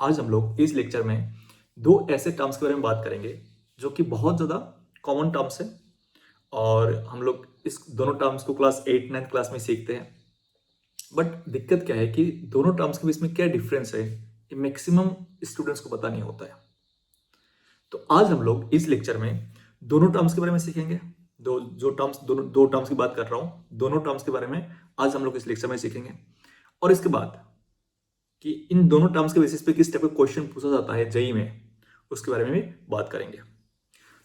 आज हम लोग इस लेक्चर में दो ऐसे टर्म्स के बारे में बात करेंगे जो कि बहुत ज़्यादा कॉमन टर्म्स है और हम लोग इस दोनों टर्म्स को क्लास 8 9th क्लास में सीखते हैं। बट दिक्कत क्या है कि दोनों टर्म्स के बीच में क्या डिफरेंस है ये मैक्सिमम स्टूडेंट्स को पता नहीं होता है। तो आज हम लोग इस लेक्चर में दोनों टर्म्स के बारे में सीखेंगे। दो टर्म्स की बात कर रहा हूँ, दोनों टर्म्स के बारे में आज हम लोग इस लेक्चर में सीखेंगे। और इसके बाद कि इन दोनों टर्म्स के बेसिस पे किस टाइप का क्वेश्चन पूछा जाता है जेईई में, उसके बारे में भी बात करेंगे।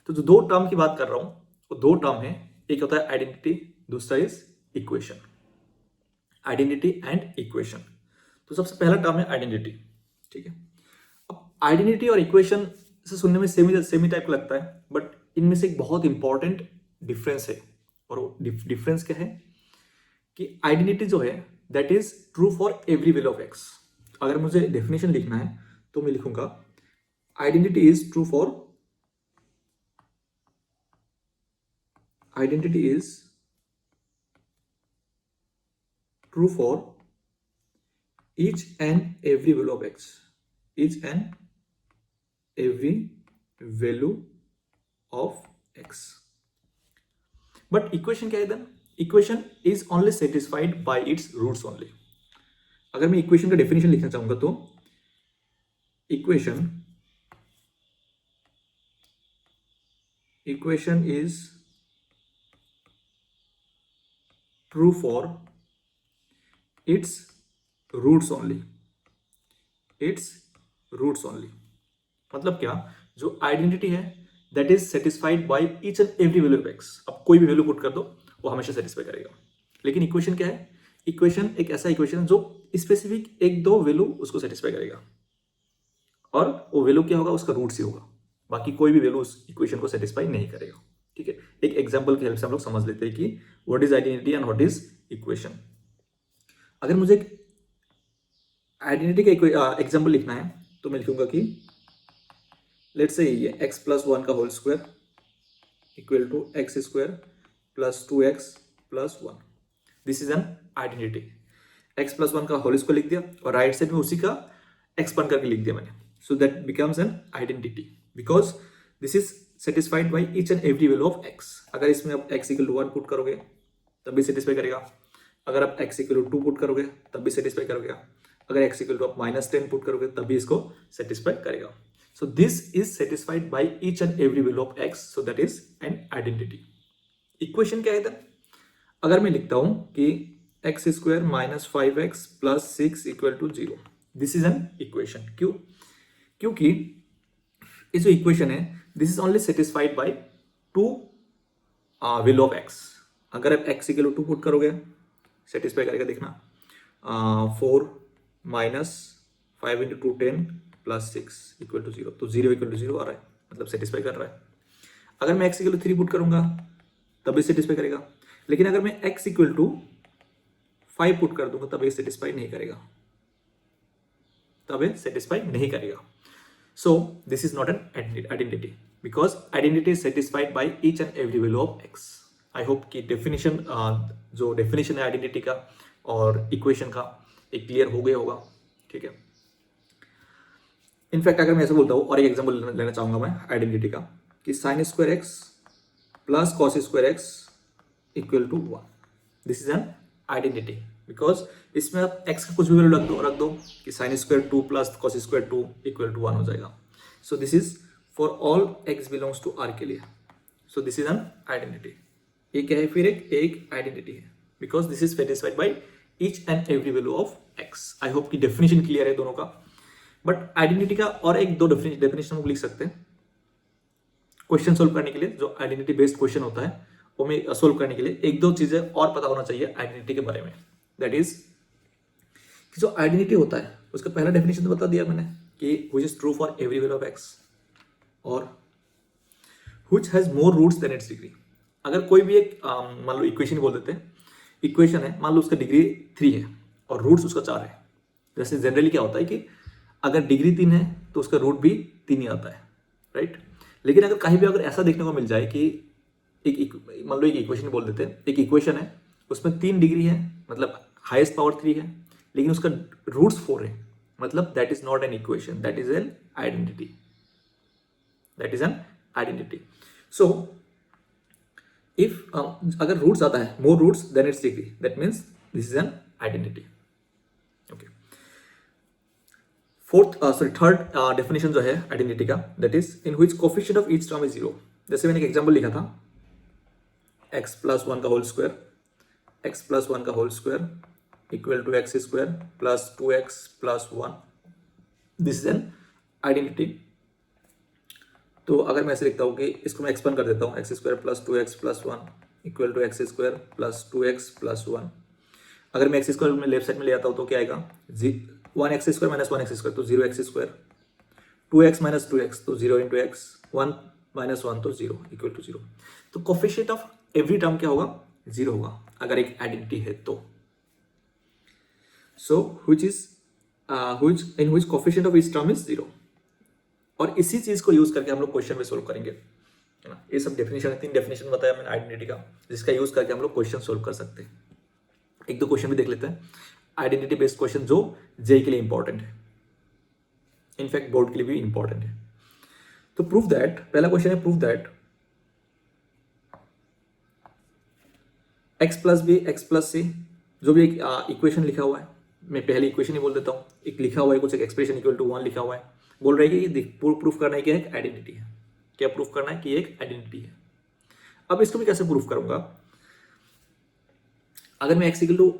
तो जो दो टर्म की बात कर रहा हूं वो दो टर्म है, एक होता है आइडेंटिटी, दूसरा is equation. Identity and equation. तो सबसे पहला टर्म है आइडेंटिटी। ठीक है, अब आइडेंटिटी और इक्वेशन से सुनने में सेमी टाइप का लगता है, बट इनमें से एक बहुत इंपॉर्टेंट डिफरेंस है। और डिफरेंस क्या है कि आइडेंटिटी जो है that is true for every value of x. अगर मुझे डेफिनेशन लिखना है तो मैं लिखूंगा identity is true for each and every value of x, each and every value of x। But equation क्या है देन? Equation is only satisfied by its roots only. अगर मैं इक्वेशन का डेफिनेशन लिखना चाहूंगा तो equation is true for its roots only. मतलब क्या, जो आइडेंटिटी है that is satisfied by each and every value of x. अब कोई भी वैल्यू पुट कर दो वो हमेशा सेटिस्फाई करेगा। लेकिन इक्वेशन क्या है? इक्वेशन एक ऐसा इक्वेशन है जो स्पेसिफिक एक दो वैल्यू उसको सेटिस्फाई करेगा, और वो वैल्यू क्या होगा, उसका रूट ही होगा। बाकी कोई भी वैल्यू उस इक्वेशन को सेटिस्फाई नहीं करेगा। ठीक है, एक एग्जांपल की हेल्प से हम लोग समझ लेते हैं कि what is identity and what is equation. अगर मुझे आइडेंटिटी का एग्जांपल लिखना है तो मैं लिखूंगा कि लेट्स से ये x प्लस 1 का whole square equal to x square plus 2x plus 1। This is an identity. x plus 1 का होल स्क्वायर लिख दिया और राइट साइड में उसी का x बन करके लिख दिया मैंने। So that becomes N identity because this is satisfied by each and every value of x। अगर इसमें आप x इक्वल टू 1 पुट करोगे तब भी सेटिस्फाई करेगा। अगर आप x इक्वल टू 2 पुट करोगे तब भी सेटिस्फाई करेगा। अगर x इक्वल टू आप -10 पुट करोगे तब भी इसको सेटिस्फाई करेगा। So this is satisfied by each and every value of x, so that is an identity। Equation क्या है इधर? अगर मैं लिखता हूं कि x square minus 5x plus 6 equal to 0, this is an equation. क्यों? क्योंकि ये जो इक्वेशन है this is only satisfied by two value of x। अगर आप x इक्वल टू 2 पुट करोगे सेटिस्फाई करेगा। देखना 4 minus 5 into 2 10 plus 6 equal to 0, तो 0 इक्वल टू 0 आ रहा है, मतलब सेटिस्फाई कर रहा है। अगर मैं x इक्वल टू 3 पुट करूंगा तब भी सेटिस्फाई करेगा। लेकिन अगर मैं x इक्वल टू 5 पुट कर दूंगा तब ये सेटिस्फाई नहीं करेगा। सो this is not an identity because identity is satisfied by each and every value of x। I hope कि डेफिनेशन जो डेफिनेशन है आइडेंटिटी का और इक्वेशन का एक क्लियर हो गया होगा। ठीक है, इनफैक्ट अगर मैं ऐसे बोलता हूँ और एक एग्जांपल लेना चाहूंगा मैं आइडेंटिटी का कि sine square x plus cos square x equal to 1। This is an identity because इसमें आप एक्स का कुछ भी वैल्यू रख दो कि sine square 2 plus cos square 2 equal to 1 हो जाएगा। So this is for all x belongs to R के लिए। So this is an identity. ये क्या है? फिर एक आइडेंटिटी है because this is satisfied by each and every value of x. I hope कि डेफिनेशन क्लियर है दोनों का। बट आइडेंटिटी का और एक दो डेफिनेशन हम लिख सकते हैं क्वेश्चन सोल्व करने के लिए। जो आइडेंटिटी बेस्ड क्वेश्चन होता है वो में सोल्व करने के लिए एक दो चीजें और पता होना चाहिए आइडेंटिटी के बारे में। दैट इज कि जो आइडेंटिटी होता है उसका पहला डेफिनेशन तो बता दिया मैंने कि which is true for every value of x और which has more roots than its degree. अगर कोई भी एक मान लो इक्वेशन बोल देते हैं, इक्वेशन है मान लो उसका डिग्री 3 है और रूट्स उसका 4 है। जैसे जनरली क्या होता है कि अगर डिग्री 3 है तो उसका रूट भी 3 ही आता है, राइट। लेकिन अगर कहीं भी अगर ऐसा देखने को मिल जाए कि मान लो एक इक्वेशन बोल देते हैं, एक इक्वेशन है उसमें 3 डिग्री है, मतलब हाईएस्ट पावर 3 है, लेकिन उसका रूट्स 4 है, मतलब that is not an equation, that is an identity, that is an identity. So if अगर रूट्स आता है, more roots than its degree, that means this is an identity. Okay, third definition जो है identity का, that is in which coefficient of each term is zero. जैसे मैंने एक example लिखा था, x प्लस 1 का होल स्क्वायर, x प्लस 1 का whole square equal to x square plus 2x plus 1. This is an identity. तो अगर मैं ऐसे लिखता हूँ कि इसको मैं एक्सपेंड कर देता हूँ, x square plus 2x plus 1 equal to x square plus 2x plus 1. अगर मैं एक्स स्क्वायर में लेफ्ट साइड में ले आता हूँ तो क्या आएगा, 1x square minus 1x square तो 0x square, 2x minus 2x तो 0 इंटू एक्स, 1 माइनस 1 तो 0 इक्वल टू 0. तो कोफिशिएंट ऑफ एवरी टर्म क्या होगा, 0 होगा अगर एक आइडेंटिटी है तो. So in which coefficient of each term is 0. और इसी चीज को यूज करके हम लोग क्वेश्चन में सोल्व करेंगे, है ना. ये सब डेफिनेशन, 3 डेफिनेशन बताया मैंने आइडेंटिटी का, जिसका यूज करके हम लोग क्वेश्चन सोल्व कर सकते हैं. एक दो क्वेश्चन भी देख लेते हैं, आइडेंटिटी बेस्ड क्वेश्चन जो जे के लिए इंपॉर्टेंट है, इनफैक्ट बोर्ड के लिए भी इंपॉर्टेंट है. तो प्रूव दैट, पहला क्वेश्चन है prove that x plus b x plus c, जो भी एक इक्वेशन लिखा हुआ है, मैं पहले इक्वेशन ही बोल देता हूँ, एक लिखा हुआ है कुछ, एक एक्सप्रेशन इक्वल टू 1 लिखा हुआ है, बोल रहे हैं कि प्रूफ करना है कि एक आइडेंटिटी है. क्या प्रूफ करना है कि एक आइडेंटिटी है. अब इसको मैं कैसे प्रूफ करूंगा, अगर मैं x इक्वल टू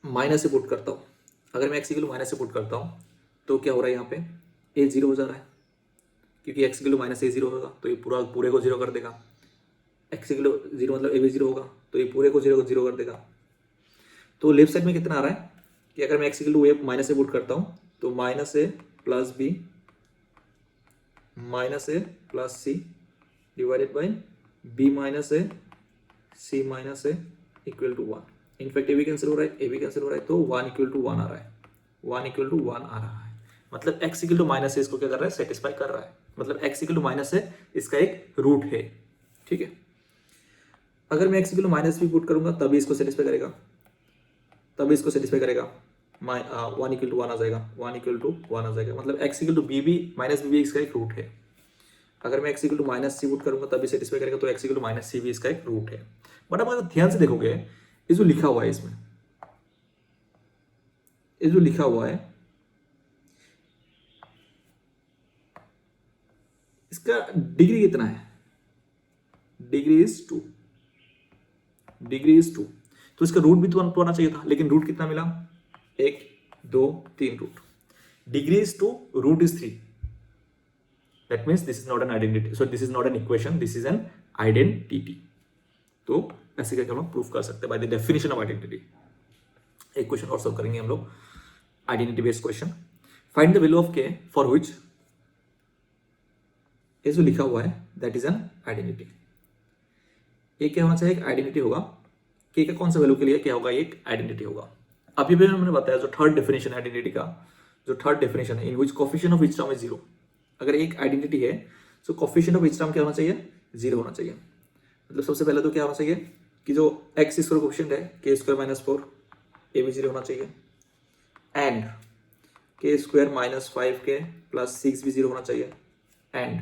माइनस से पुट करता हूँ, अगर मैं x इक्वल टू माइनस से पुट करता हूँ तो क्या हो रहा है, यहाँ पे a 0 हो जा रहा है, क्योंकि x equal to minus a 0 होगा तो ये पूरे को 0 कर देगा. x इक्वल टू 0 मतलब a भी 0 होगा तो ये पूरे को 0 कर देगा. तो लेफ्ट साइड में कितना आ रहा है कि अगर मैं x equal to a minus से पुट करता हूँ तो minus a plus b minus a plus c divided by b minus a c minus a equal to 1. In fact a भी कैंसिल हो रहा है, ए भी कैंसिल हो रहा है, तो 1 इक्वल टू 1 आ रहा है, 1 इक्वल टू 1 आ रहा है. मतलब x इक्वल टू माइनस है, इसको क्या कर रहा है, सेटिस्फाई कर रहा है. मतलब x इक्वल टू माइनस है, इसका एक रूट है. ठीक है, अगर मैं x इक्वल टू माइनस भी पुट करूंगा तभी इसको सेटिस्फाई करेगा, तभी इसको सेटिस्फाई करेगा. 1 इक्वल टू 1 आ जाएगा, 1 इक्वल टू 1 आ जाएगा. मतलब x इक्वल टू b भी माइनस b भी इसका एक रूट है. अगर मैं x equal to minus c put करूंगा तभी सेटिस्फाई करेगा, तो x equal to minus c भी इसका एक रूट है. बट अब अगर ध्यान से देखोगे, ये जो लिखा हुआ है इसमें, ये जो लिखा हुआ है इसका डिग्री कितना है, डिग्री इज 2, डिग्री इज 2. तो इसका रूट भी तो आना चाहिए था, लेकिन रूट कितना मिला, 1 2 3 root. Degree is 2, root is 3. That means this is not an identity, so this is not an equation, this is an identity. तो ऐसे करके हम लोग प्रूफ कर सकते हैं by the definition of identity. एक क्वेश्चन और सॉल्व करेंगे हम लोग, identity based question. Find the value of k for which, ये जो लिखा हुआ है दैट इज एन आइडेंटिटी. ये क्या होना चाहिए, एक आइडेंटिटी होगा. k का कौन सा वैल्यू के लिए क्या होगा, एक आइडेंटिटी होगा. अभी भी मैंने बताया जो थर्ड डेफिनेशन है आइडेंटिटी का, जो थर्ड डेफिनेशन है, इन which coefficient of each term is 0. अगर एक आइडेंटिटी है तो कोफिशिएंट ऑफ ईच टर्म क्या होना चाहिए, 0 होना चाहिए. मतलब सबसे पहले तो क्या होना चाहिए कि जो x स्क्वायर कोफिशिएंट है k स्क्वायर माइनस 4, ये भी 0 होना चाहिए. And k square minus 5k plus 6 भी 0 होना चाहिए. And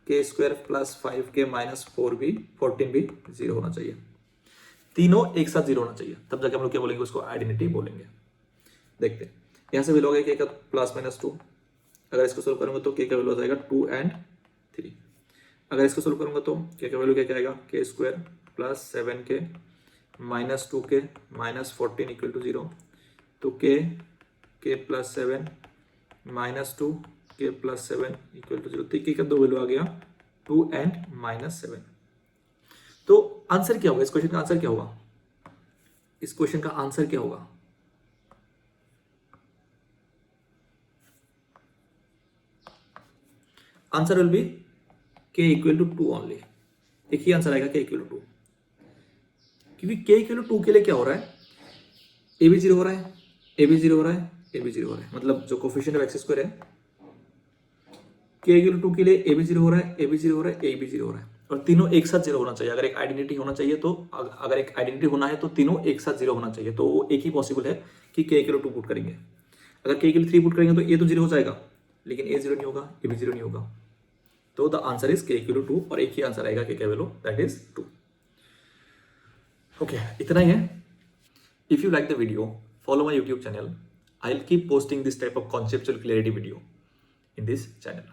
k square plus 5k minus 14 भी 0 होना चाहिए. तीनों एक साथ 0 होना चाहिए, तब जाके हम लोग क्या बोलेंगे, उसको आइडेंटिटी बोलेंगे. देखते हैं, यहाँ से वैल्यू k का प्लस माइनस 2. अगर इसको सोल्व करूंगा तो k का वैल्यू आ जाएगा 2 and 3. अगर इसको सोल्व करूंगा तो k का वैल्यू क्या आएगा, k square plus 7k minus 2k minus 14 equal to 0. तो k plus 7 minus 2 k plus 7 equal to 0. तो k का दो वैल्यू आ गया, 2 and माइनस 7. तो आंसर क्या होगा, इस क्वेश्चन का आंसर क्या होगा, इस क्वेश्चन का आंसर क्या होगा, answer will be k equal to 2 only. एक ही आंसर आएगा, k इक्वल टू 2. क्योंकि k इक्वल टू 2 के लिए क्या हो रहा है, a भी 0 हो रहा है, a भी 0 हो रहा है, a भी 0 हो रहा है. मतलब जो कोफिशिएंट ऑफ एक्स स्क्वायर है, k इक्वल टू 2 के लिए a भी 0 हो रहा है, a भी 0 हो रहा है, a भी 0 हो रहा है. और तीनों एक साथ 0 होना चाहिए. अगर एक आइडेंटिटी होना चाहिए तो, अगर एक आइडेंटिटी होना है तो तीनों एक साथ 0 होना चाहिए. तो वो एक ही पॉसिबल है कि k इक्वल टू 2 पुट करेंगे. अगर k के लिए 3 पुट करेंगे तो a तो 0 हो जाएगा, लेकिन a 0 नहीं होगा, a भी 0 नहीं होगा। तो the answer is k equal to 2 और एक ही आंसर आएगा k का वैल्यू दैट इज 2। ओके, इतना ही है। If you like the video, follow my YouTube channel. I'll keep posting this type of conceptual clarity video in this channel.